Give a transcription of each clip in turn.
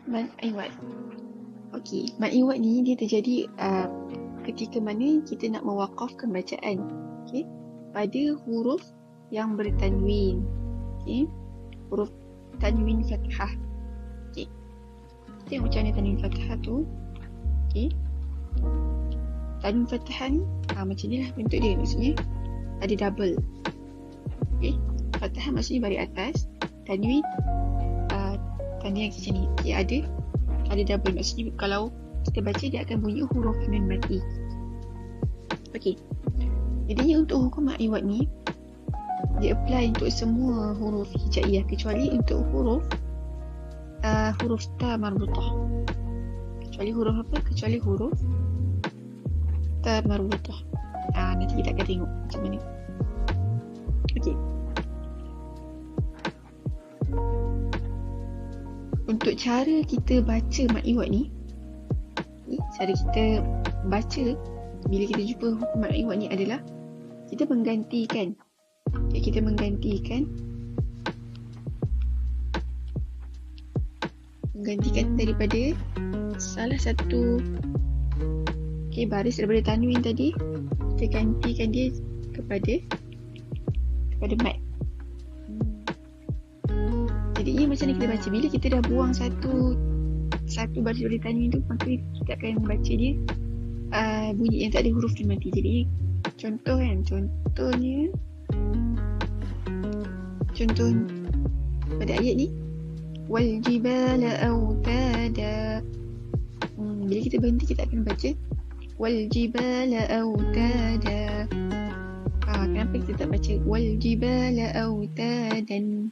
Mad iwad. Okey, mad iwad ni dia terjadi ketika mana kita nak mewakafkan bacaan, okey, pada huruf yang bertanwin. Okey, huruf tanwin fathah. Okey, tengok macam mana tanwin fathah tu. Okey, tanwin fathah ni macam ni lah bentuk dia, maksudnya ada double. Okey, fathah maksudnya baris atas, tanwin tanwin yang macam ni. Okey, ada double, maksudnya kalau kita baca dia akan bunyi huruf nun mati. Okey, jadinya untuk hukum mad iwad ni dia apply untuk semua huruf hijaiyah kecuali untuk huruf ta marbutah. Kecuali huruf apa? Kecuali huruf ta marbutah. Nanti kita akan tengok macam mana. Okey, untuk cara kita baca mad iwad ni, cara kita baca bila kita jumpa hukum mad iwad ni adalah kita menggantikan daripada salah satu baris daripada tanwin tadi, kita gantikan dia kepada mad. Jadi ia macam mana kita baca, bila kita dah buang satu baris daripada tanwin tu, maka kita akan baca dia bunyi yang tak ada huruf nun mati. Jadi contohnya pada ayat ni, wal jibala autada. Bila kita berhenti, kita akan baca wal jibala autada. Kenapa kita tak baca wal jibala autadan?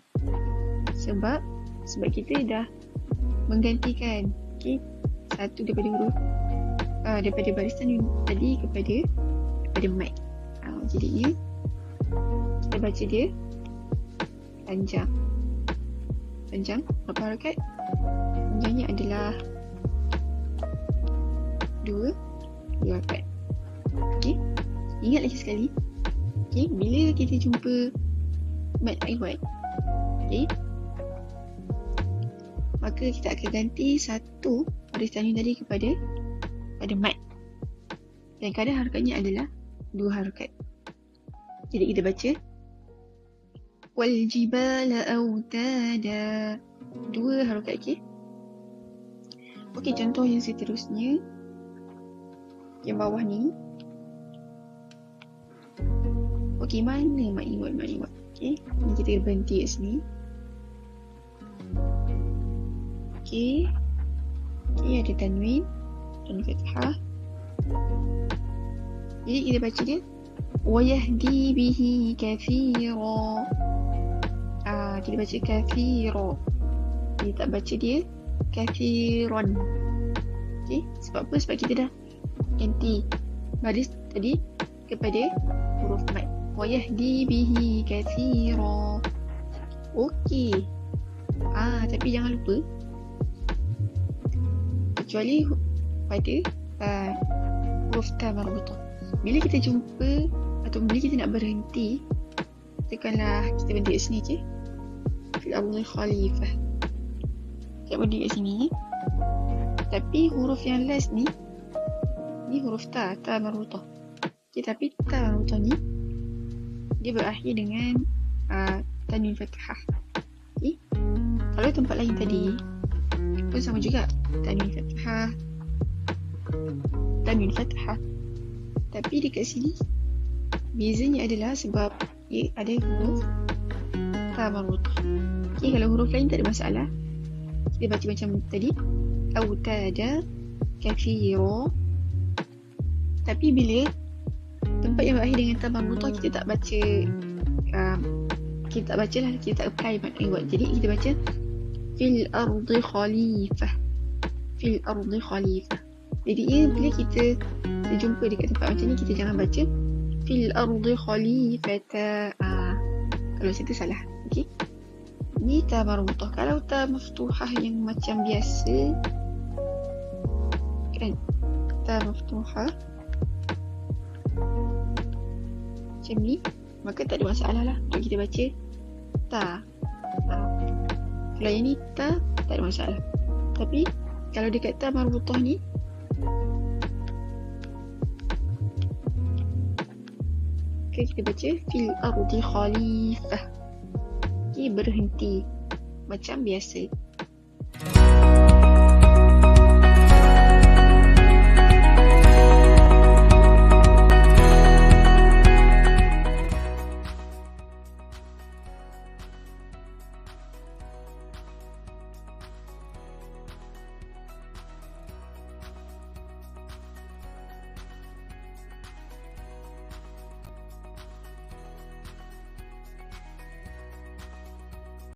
Sebab kita dah menggantikan satu daripada huruf daripada baris tanwin tadi kepada mad. Jadinya kita baca dia panjang berapa harakat? Panjangnya adalah 2 harakat. Okey, ingat lagi sekali, bila kita jumpa mad iwad, maka kita akan ganti satu baris tanwin tadi kepada mad, dan kadar harakatnya adalah 2 harakat. Jadi kita baca wal jibala autada, 2 harakat. Okey, contoh yang seterusnya yang bawah ni. Okey, mana mad iwad? Okey, ni kita berhenti kat sini. Okey, ada tanwin fathah. Jadi kita baca dia wa yahdi bihi kathira. Kita baca kathira, kita tak baca dia kathiron. Okey, sebab apa? Sebab kita dah ganti baris tadi kepada huruf mad. Wa yahdi bihi kathira. Okey, tapi jangan lupa, kecuali pada huruf ta marbutah, bila kita jumpa atau bila kita nak berhenti, tekanlah, kita berhenti kat sini je, fil ardi khalifah, kita berhenti kat sini. Tapi huruf yang last ni huruf ta marbutah. Tapi ta marbutah ni dia berakhir dengan tanwin fathah. Kalau tempat lain tadi pun sama juga, tanwin fathah. Tapi dekat sini bezanya adalah sebab ia ada huruf ta marbutah. Kalau huruf lain tak ada masalah, kita baca macam tadi autada kathira. Tapi bila tempat yang berakhir dengan ta marbutah, kita tak baca, kita tak apply mad iwad. Jadi kita baca fil ardi khalifah. Jadi bila kita jumpa dekat tempat macam ni, kita jangan baca fil ardi khalifata. Kalau situ salah. Okey, ni ta marbutah. Kalau ta maftuhah yang macam biasa kan, ta maftuhah macam ni, maka tak ada masalah lah untuk kita baca ta. Kalau yang ni ta, tak ada masalah. Tapi kalau dia kata marbutah ni, okay, kita baca fil ardi khalifah. Okay, berhenti macam biasa.